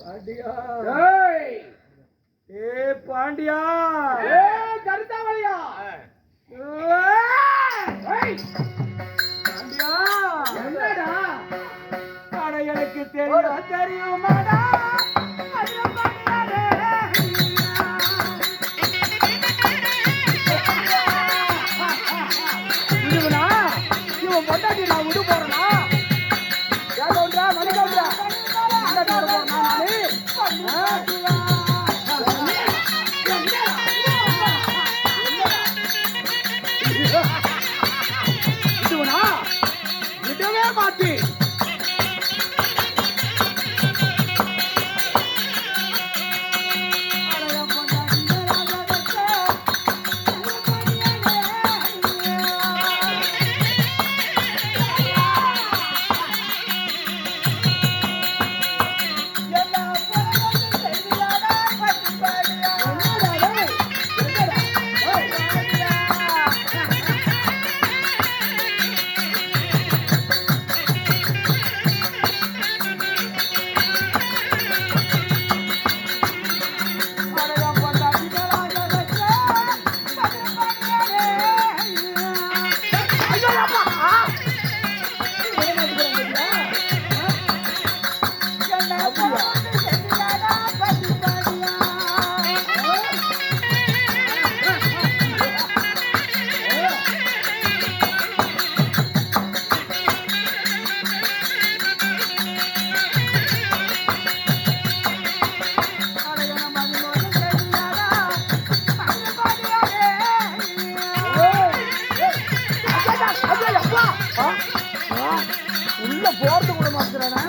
பாண்டியா ஏ பாண்டியா ஏ கருத்தாவளியா பாண்டியா என்னடா அட எனக்கு தெரியுமாடா இவன் பொண்டாட்டி நான் விடு போறேனா கேட்கா மணிக்கா இதுவனா விடவே மாத்தி உள்ள போறது கூட மாத்துறானா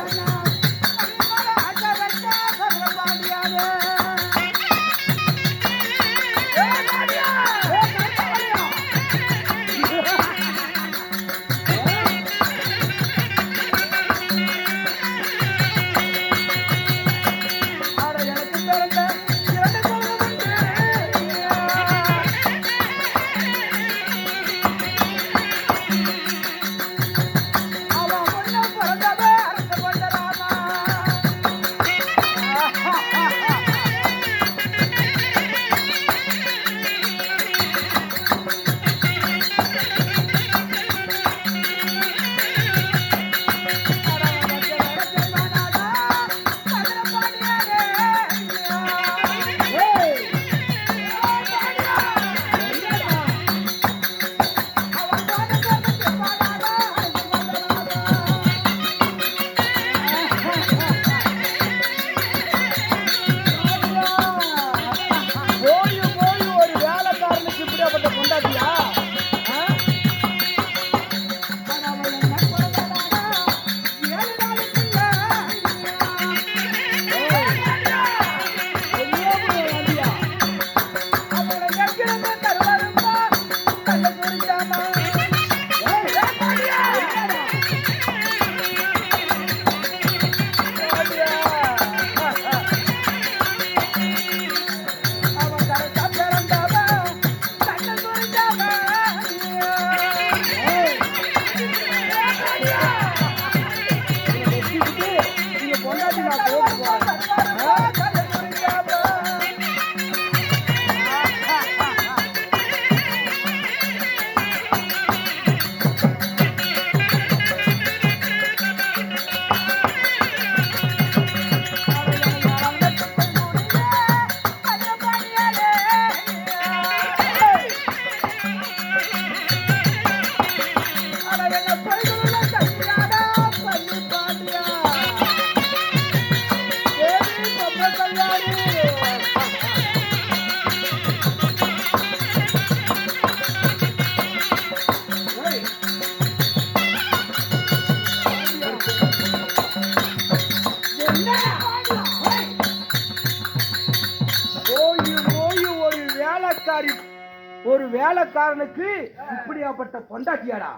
ஒரு வேலைக்காரனுக்கு இப்படியாப்பட்ட பொண்டாட்டியாடா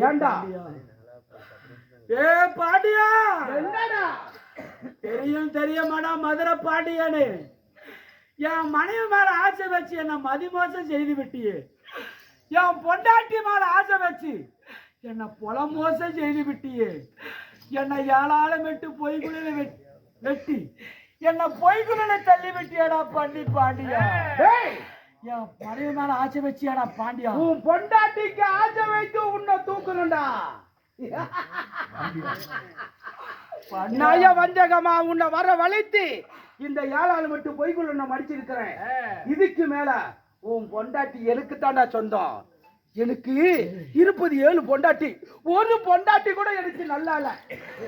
ஏண்டா ஏ பாண்டியா என்னடா தெரியுமாடா மதுரை பாண்டியானு என் மனைவி மேல ஆசை வச்சு என்ன மதிமோசம் செய்து விட்டியே என் பொண்டாட்டி மேல ஆசை வச்சு என்ன புலமோசம் செய்து விட்டியே என்னை ஏழாலம் விட்டு பொய்குழில வெட்டி என்ன பொய்குள்ள தள்ளி விட்டியாடா பண்ணி பாண்டியா. டேய், என் மனைவி மேல ஆசை வச்சியாடா பாண்டியா. உன் பொண்டாட்டிக்கு ஆசை வைத்து உன்னை தூக்கணும்டா. நய வஞ்சகமா உன்னை வர வளைத்து இந்த ஏழாள் மட்டும் பொய்க்குள்ள நான் மடிச்சிருக்கிறேன். இதுக்கு மேல உன் பொண்டாட்டி எனக்கு தாண்டா சொந்தம். எனக்கு இருப்பது 7 பொண்டாட்டி, ஒரு பொண்டாட்டி கூட எனக்கு நல்லா இல்ல.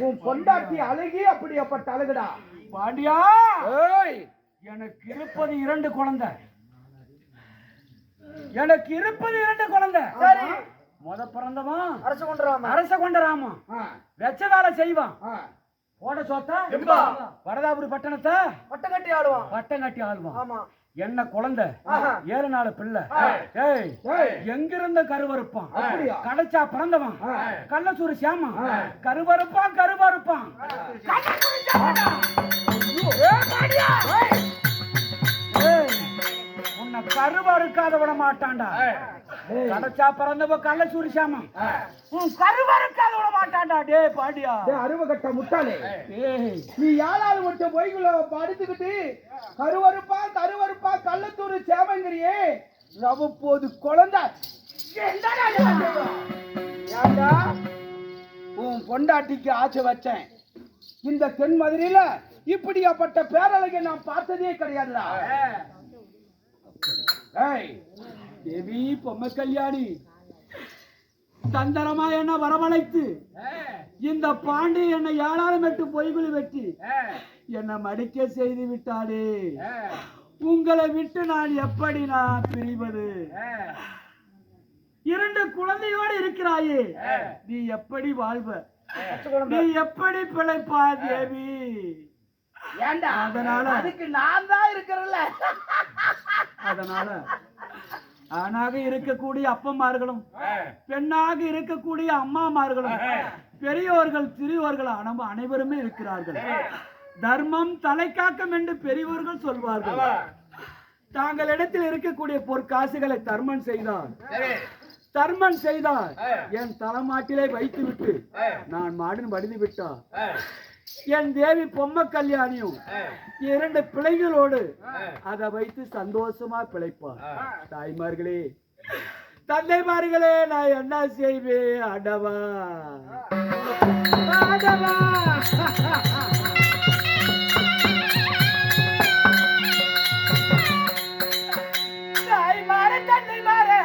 உன் பொண்டாட்டி அழகி அப்படிப்பட்ட அழகுடா பாண்டியா. ஏய், எனக்கு இருப்பது 2 குழந்தை. எனக்கு இருப்பது 2 குழந்தை. சரி, முத பிறந்தவன் அரச கொண்டராமா வெச்ச வேலை செய்வான். ஓட சோத்தா வரதாபுரி பட்டணத்தை பட்டம் கட்டி ஆளுவான். என்ன குழந்தை 7 நாள் பிள்ளை. எங்கிருந்த கருவறுப்பான். கடைச்சா பிறந்தவன் கள்ளசூரி சாமா கருவறுப்பான். உன்னை கருவறுக்காத விட மாட்டான்டா. கடைச்சா பிறந்தவ கள்ளசூரி சாமா கருவறுக்காத விட மாட்டான்டா. டே பாண்டியா, அருவ கட்ட முட்டாளே, நீ யாராவது மட்டும் பொய்குள்ள படுத்துக்கிட்டு கருவறுப்பா கள்ளத்தூர் சேவங்கிரியே ரவப்போது குழந்தை. ஏண்டா உன் பொண்டாட்டிக்கு ஆசை வச்சேன். இந்த தென் மதுரையில இப்படியாப்பட்ட பேரழகை நான் பார்த்ததே கிடையாதுடா. தேவி பொம்மை கல்யாணி தந்தரமா என்ன வரவழைத்து இந்த பாண்டி என்னை 7 மெட்டு பொய்குழி வெட்டி என்னை மடிக்க செய்து விட்டாரே. உங்களை விட்டு நான் எப்படி நான் பிரிவது? 2 குழந்தையோடு இருக்கிறாயே, நீ எப்படி வாழ்வ? நீ எப்படி பிழைப்பா தேவி? அதனால அதுக்கு நான் தான் இருக்கிறல்ல. அதனால ஆணாக இருக்கக்கூடிய அப்பமார்களும் பெண்ணாக இருக்கக்கூடிய அம்மாமார்களும் பெரியோர்கள் சிறியோர்கள் அனைவருமே இருக்கிறார்கள். தர்மம் தலை காக்கும் என்று பெரியவர்கள் சொல்வார்கள். தாங்களிடத்தில் இருக்கக்கூடிய பொற்காசுகளை தர்மம் செய்தால் என் தலைமாட்டிலே வைத்துவிட்டு நான் மாடின் வடிந்து விட்டார் என் தேவி பொம்மை கல்யாணியும் 2 பிள்ளைகளோடு அதை வைத்து சந்தோஷமா பிழைப்பார். தாய்மார்களே, தந்தைமார்களே, நான் என்ன செய்வேன்? அடவா தாய்மாரே, தந்தைமாரே,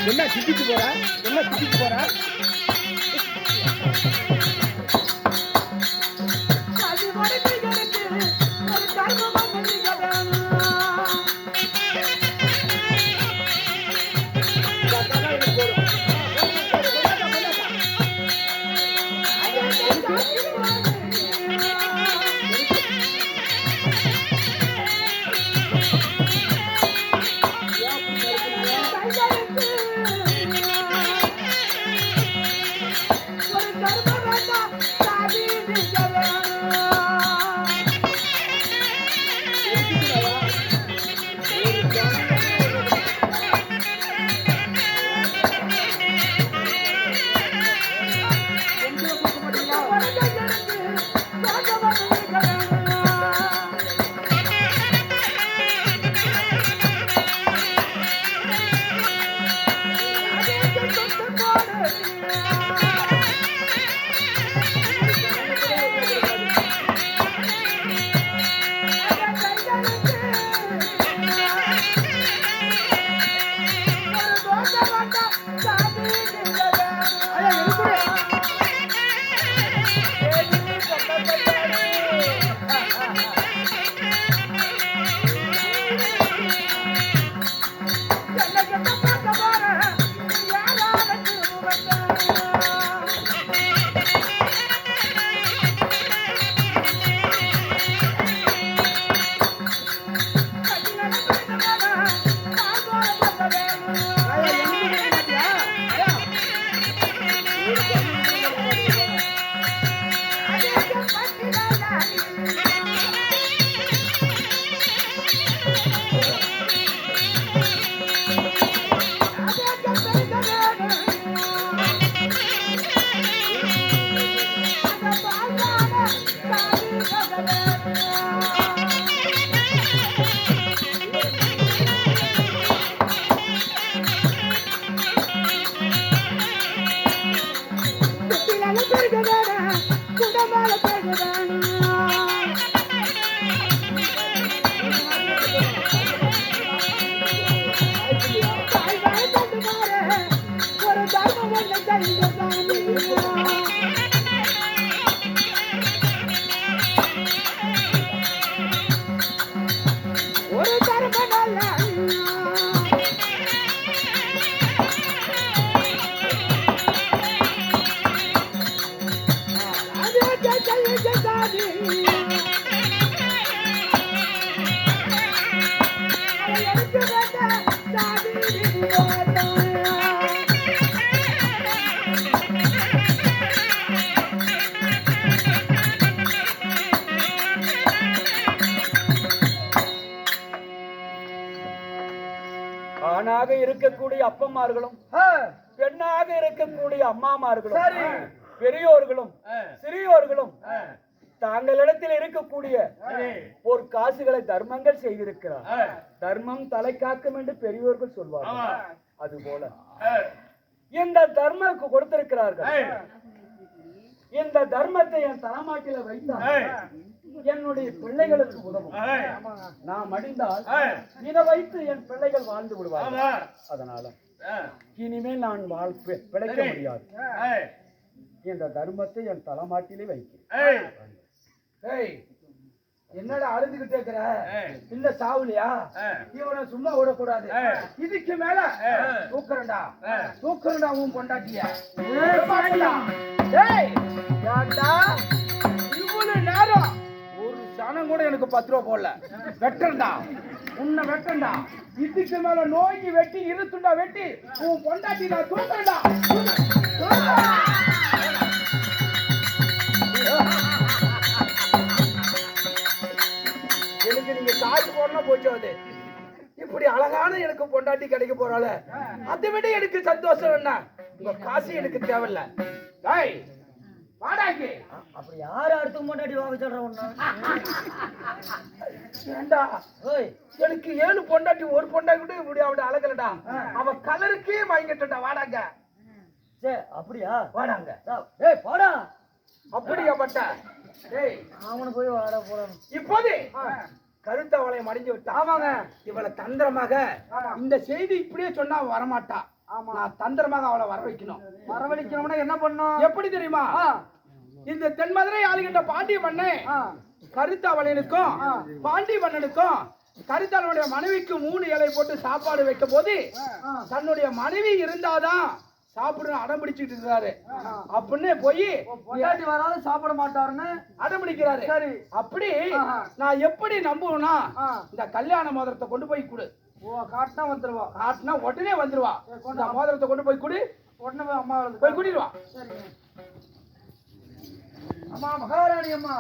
என்ன சிட்டிக்கு போற? What ஆணாக இருக்கக்கூடிய அப்பமார்களும் பெண்ணாக இருக்கக்கூடிய அம்மாமார்களும் பெரியோர்களும் சிறியோர்களும் தாங்களிடத்தில் இருக்கக்கூடிய ஒரு காசுகளை தர்மங்கள் செய்திருக்கிறார். தர்மம் தலை காக்கும் என்று பெரியோர்கள் சொல்வார்கள். அதுபோல இந்த தர்மக்கு கொடுத்திருக்கிறார்கள். இந்த தர்மத்தை என் தலைமாட்டில வைத்தால் என்னுடைய பிள்ளைகளுக்கு உதவும். நான் மடிந்தால் இதை வைத்து என் பிள்ளைகள் வாழ்ந்து விடுவார்கள். அதனால இனிமேல் நான் பிழைக்க முடியாது. இந்த தர்மத்தை என் தலைமாட்டிலே வைக்கிறேன். என்னடா அழுதுகிட்டே இருக்கிற? இல்ல சாவுலையா? இவனை சும்மா விடக்கூடாது. இதுக்கு மேல தூக்குறண்டா உன் பொண்டாட்டிய. இவ்வளவு நேரம் ஒரு சனம் கூட எனக்கு 10 ரூபா போடல. வெட்டண்டா உன்னை வெட்டண்டா. இதுக்கு மேல நோய்க்கு வெட்டி இருத்துண்டா வெட்டி உன் பொண்டாட்டி நான் தூக்குறண்டா. எனக்கு நீங்க காசு போடணும் போச்சு. இப்படி அழகான எனக்கு பொண்டாட்டி கிடைக்க போறால, அதை விட எனக்கு சந்தோஷம் என்ன? உங்க காசு எனக்கு தேவையில்ல. வாடாக்கி அப்படி யாரு அடுத்து பொண்டாட்டி வாங்க சொல்றவன்னா? ஏண்டா எனக்கு 7 பொண்டாட்டி ஒரு பொண்டாட்டி கூட இப்படி அவட அழகலடா. அவ கலருக்கே வாங்கிட்டா. வாடாங்க. சரி அப்படியா? வாடாங்க. ஏய் போடா. அப்படியா பட்ட? ஏய் அவனை போய் வாட போறான். இப்போது கருத்தவளை மடிஞ்சு விட்டா. ஆமாங்க. இவளை தந்திரமாக இந்த செய்தி இப்படியே சொன்னா வரமாட்டா. ஆமா, நான் தந்திரமாக அவளை வர வைக்கணும். வரவழைக்கணும்னா என்ன பண்ணும்? எப்படி தெரியுமா? இந்த தென்மதுரை ஆளுகின்ற பாண்டிய மன்னன் கருத்தவளனுக்கும் பாண்டிய மன்னனுக்கும் கருத்தவளுடைய மனைவிக்கு 3 இலை போட்டு சாப்பாடு வைக்கும் போது தன்னுடைய மனைவி இருந்தாதான் சாப்பிடணும் அடம் பிடிச்சிட்டு இருக்காரு. அப்படின்னு போய் பொண்டாட்டி வராது சாப்பிட மாட்டாருன்னு அடம் பிடிக்கிறாரு. சரி, அப்படி நான் எப்படி நம்புவேன்னா இந்த கல்யாண மோதிரத்தை கொண்டு போய் கொடு. காட்டினா வந்துருவா. காட்டினா உடனே வந்துருவா. இந்த மோதிரத்தை கொண்டு போய் கொடு. உடனே அம்மா போய் கூட்டிடுவா. சரி அம்மா, மகாராணி அம்மா.